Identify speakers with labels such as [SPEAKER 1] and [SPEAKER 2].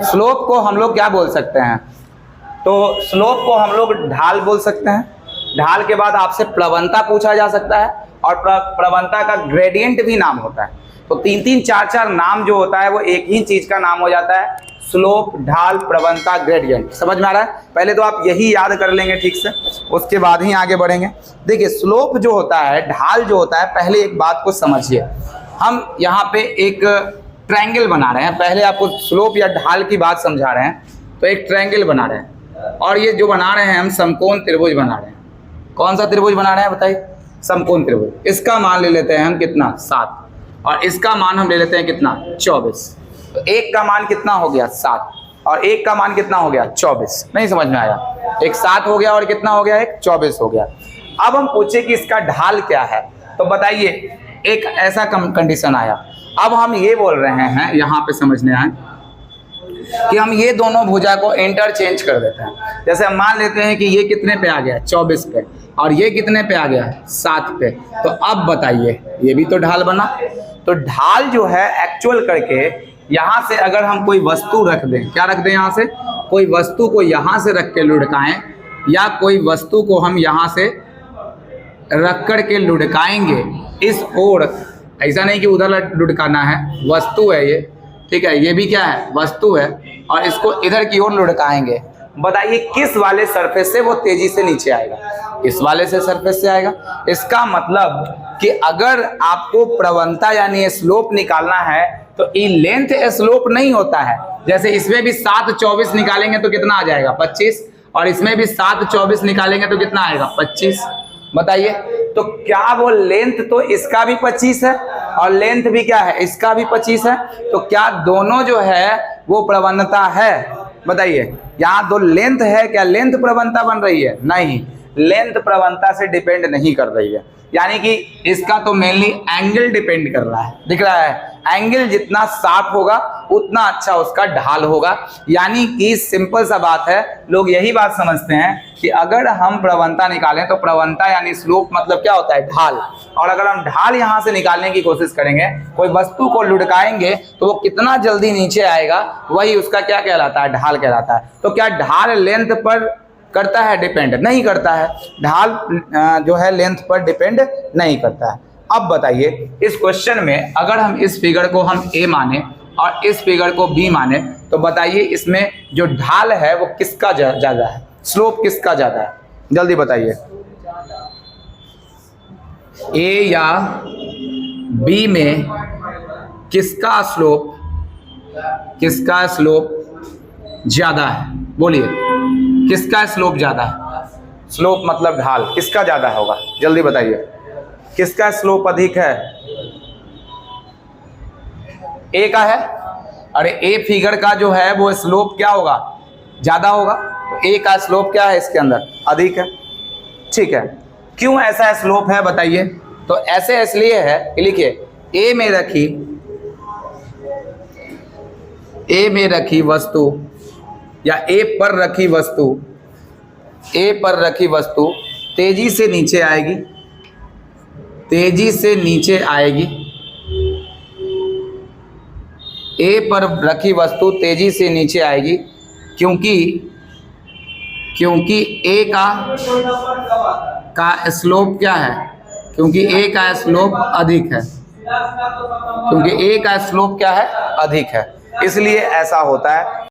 [SPEAKER 1] Slope को हम लोग क्या बोल सकते हैं? तो स्लोप को हम लोग ढाल बोल सकते हैं। ढाल के बाद आपसे प्लवनता पूछा जा सकता है और प्लवनता का ग्रेडियंट भी नाम होता है। तो 3-3, 4-4 नाम जो होता है वो एक ही चीज का नाम हो जाता है, स्लोप, ढाल, प्रवणता, ग्रेडियंट। समझ में आ रहा है? पहले तो आप यही याद कर लेंगे ठीक से, उसके बाद ही आगे बढ़ेंगे। देखिए स्लोप जो होता है, ढाल जो होता है, पहले एक बात को समझिए। हम यहाँ पे एक ट्रायंगल बना रहे हैं, पहले आपको स्लोप या ढाल की बात समझा रहे हैं। तो एक ट्रायंगल बना रहे हैं और ये जो बना रहे हैं हम समकोण त्रिभुज बना रहे हैं। कौन सा त्रिभुज बना रहे हैं बताइए? समकोण त्रिभुज। इसका मान ले लेते हैं हम कितना? 7, और इसका मान हम ले लेते हैं कितना? 24। तो एक का मान कितना हो गया? 7, और एक का मान कितना हो गया? 24। नहीं समझ में आया? एक 7 हो गया और कितना हो गया? एक 24 हो गया। अब हम पूछे कि इसका ढाल क्या है, तो बताइए एक ऐसा कंडीशन आया। अब हम ये बोल रहे हैं, यहाँ पे समझने आए कि हम ये दोनों भुजा को इंटरचेंज कर देते हैं। जैसे हम मान लेते हैं कि ये कितने पे आ गया? 24 पे, और ये कितने पे आ गया? 7 पे। तो अब बताइए, ये भी तो ढाल बना। तो ढाल जो है एक्चुअल करके यहाँ से अगर हम कोई वस्तु रख दें, क्या रख दें? यहाँ से कोई वस्तु को यहाँ से रख के लुढ़काएं, या कोई वस्तु को हम यहाँ से रख कर के लुढ़काएंगे इस ओर, ऐसा नहीं कि उधर लुढ़काना है, वस्तु है ये, ठीक है, ये भी क्या है? वस्तु है, और इसको इधर की ओर लुढ़काएंगे। बताइए किस वाले सरफेस से वो तेजी से नीचे आएगा? इस वाले से सरफेस से आएगा। इसका मतलब कि अगर आपको प्रवणता यानी स्लोप निकालना है तो ये लेंथ स्लोप नहीं होता है। जैसे इसमें भी 7, 24 निकालेंगे तो कितना आ जाएगा? 25, और इसमें भी 7, 24 निकालेंगे तो कितना आएगा? 25। बताइए तो क्या वो लेंथ तो इसका भी 25 है और लेंथ भी क्या है? इसका भी 25 है। तो क्या दोनों जो है वो प्रवणता है? बताइए, यहाँ दो लेंथ है, क्या लेंथ प्रवणता बन रही है? नहीं, लेंथ प्रवणता से डिपेंड नहीं कर रही है। यानी कि इसका तो मेनली एंगल डिपेंड कर रहा है। दिख रहा है? एंगल जितना शार्प होगा उतना अच्छा उसका ढाल होगा। यानी कि सिंपल सा बात है, लोग यही बात समझते हैं कि अगर हम प्रवणता निकालें तो प्रवणता यानी स्लोप मतलब क्या होता है? ढाल। और अगर हम ढाल यहाँ से निकालने की कोशिश करेंगे, कोई वस्तु को लुढ़काएंगे तो वो कितना जल्दी नीचे आएगा, वही उसका क्या कहलाता है? ढाल कहलाता है। तो क्या ढाल लेंथ पर करता है डिपेंड? नहीं करता है। ढाल जो है लेंथ पर डिपेंड नहीं करता है। अब बताइए इस क्वेश्चन में अगर हम इस फिगर को हम ए माने और इस फिगर को बी माने, तो बताइए इसमें जो ढाल है वो किसका ज्यादा है? स्लोप किसका ज्यादा है? जल्दी बताइए। ए या बी में किसका स्लोप ज्यादा है? बोलिए किसका स्लोप ज्यादा है? स्लोप मतलब ढाल, किसका ज्यादा होगा? जल्दी बताइए किसका स्लोप अधिक है? ए का है। अरे ए फिगर का जो है वो स्लोप क्या होगा? ज्यादा होगा। तो ए का स्लोप क्या है? इसके अंदर अधिक है। ठीक है, क्यों ऐसा स्लोप है बताइए? तो ऐसे इसलिए है कि लिखिए ए में रखी वस्तु या ए पर रखी वस्तु तेजी से नीचे आएगी, ए पर रखी वस्तु तेजी से नीचे आएगी क्योंकि ए का स्लोप क्या है? क्योंकि ए का स्लोप अधिक है। क्योंकि ए का स्लोप क्या है? अधिक है, इसलिए ऐसा होता है।